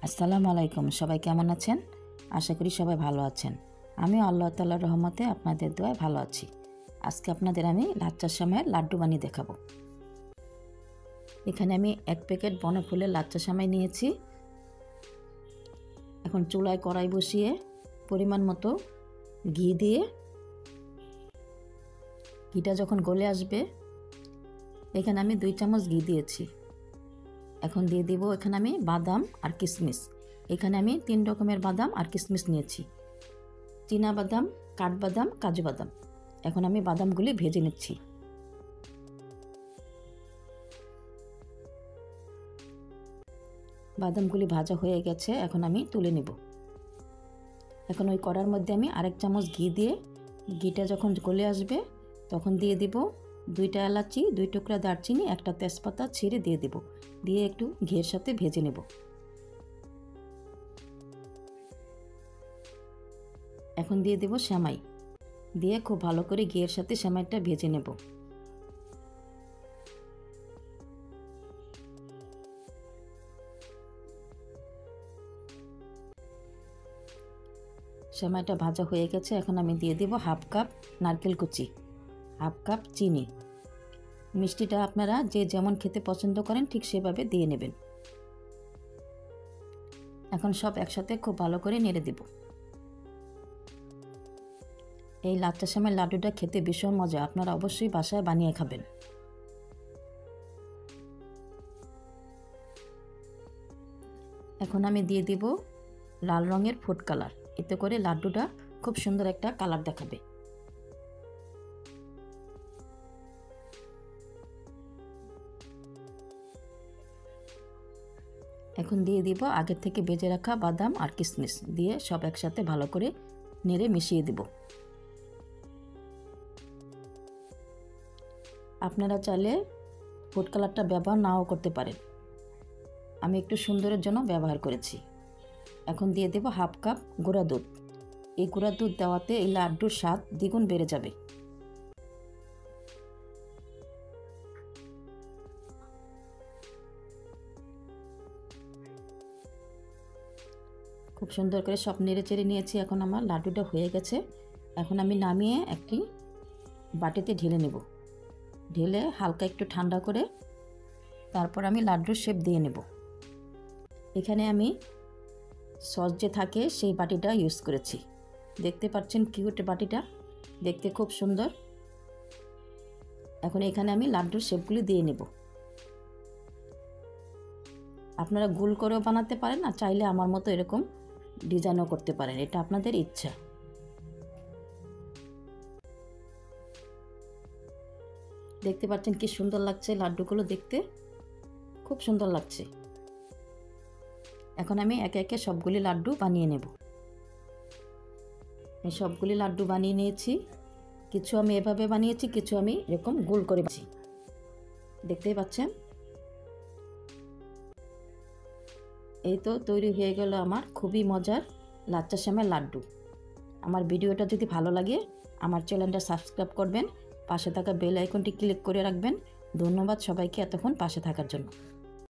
আসসালামু আলাইকুম। সবাই কেমন আছেন? আশা করি সবাই ভালো আছেন। আমি আল্লাহ তাআলার রহমতে আপনাদের দোয়ায় ভালো আছি। আজকে আপনাদের আমি লাচ্চা সেমাইয়ের লাড্ডু বানিয়ে দেখাবো। এখানে আমি 1 প্যাকেট বনফুলের লাচ্চা সেমাই নিয়েছি। এখন চুলায় কড়াই বসিয়ে পরিমাণ মতো ঘি দিয়ে, ঘিটা যখন গলে আসবে, এখানে আমি 2 চামচ ঘি দিয়েছি। এখন দিয়ে দিব এখানে আমি বাদাম আর কিশমিশ। এখানে আমি 3 রকমের বাদাম আর কিশমিশ নিয়েছি, চীনা বাদাম, কাঠবাদাম, কাজু বাদাম। এখন আমি বাদামগুলি ভেজে নিচ্ছি। বাদামগুলি ভাজা হয়ে গেছে, এখন আমি তুলে নেব। এখন ওই কড়ার মধ্যে আমি আরেক চামচ ঘি দিয়ে, ঘিটা যখন গলে আসবে তখন দিয়ে দিব 2টা এলাচি, 2 টুকরা দারচিনি, 1টা তেজপাতা ছিঁড়ে দিয়ে দেব। দিয়ে একটু ঘিয়ের সাথে ভেজে নেব। এখন দিয়ে দেব সেমাই, দিয়ে খুব ভালো করে ঘিয়ের সাথে সেমাইটা ভেজে নেব। সেমাইটা ভাজা হয়ে গেছে, এখন আমি দিয়ে দেব 1/2 কাপ নারকেল কুচি, 1/2 কাপ চিনি। মিষ্টিটা আপনারা যে যেমন খেতে পছন্দ করেন ঠিক সেভাবে দিয়ে নেবেন। এখন সব একসাথে খুব ভালো করে নেড়ে দেব। এই লাচ্চা সেমাইয়ের লাড্ডুটা খেতে ভীষণ মজা, আপনারা অবশ্যই বাসায় বানিয়ে খাবেন। এখন আমি দিয়ে দিব লাল রঙের ফুড কালার, এতে করে লাড্ডুটা খুব সুন্দর একটা কালার দেখাবে। এখন দিয়ে দিব আগের থেকে ভেজে রাখা বাদাম আর কিশমিশ, দিয়ে সব একসাথে ভালো করে নেড়ে মিশিয়ে দেব। আপনারা চাইলে ফুড কালারটা ব্যবহার নাও করতে পারেন, আমি একটু সুন্দরের জন্য ব্যবহার করেছি। এখন দিয়ে দেব 1/2 কাপ গুঁড়া দুধ। এই গুঁড়া দুধ দেওয়াতে এই লাড্ডুর স্বাদ দ্বিগুণ বেড়ে যাবে। খুব সুন্দর করে সব নেড়ে চেড়ে নিয়েছি। এখন আমার লাড্ডুটা হয়ে গেছে। এখন আমি নামিয়ে একটি বাটিতে ঢেলে নেব। ঢেলে হালকা একটু ঠান্ডা করে তারপর আমি লাড্ডুর শেপ দিয়ে নেব। এখানে আমি সস যে থাকে সেই বাটিটা ইউজ করেছি। দেখতে পাচ্ছেন কিউট বাটিটা, দেখতে খুব সুন্দর। এখন এখানে আমি লাড্ডুর শেপগুলি দিয়ে নেব। আপনারা গোল করেও বানাতে পারেন, আর চাইলে আমার মতো এরকম ডিজাইনও করতে পারেন, এটা আপনাদের ইচ্ছা। দেখতে পাচ্ছেন কি সুন্দর লাগছে লাড্ডুগুলো, দেখতে খুব সুন্দর লাগছে। এখন আমি একে একে সবগুলি লাড্ডু বানিয়ে নেব। এই সবগুলি লাড্ডু বানিয়ে নিয়েছি। কিছু আমি এভাবে বানিয়েছি, কিছু আমি এরকম গোল করে বানিয়েছি, দেখতেই পাচ্ছেন। এই তো তৈরি হয়ে গেল আমার খুবই মজার লাচ্চা সেমাইয়ের লাড্ডু। আমার ভিডিওটা যদি ভালো লাগে আমার চ্যানেলটা সাবস্ক্রাইব করবেন, পাশে থাকা বেল আইকনটি ক্লিক করে রাখবেন। ধন্যবাদ সবাইকে এতক্ষণ পাশে থাকার জন্য।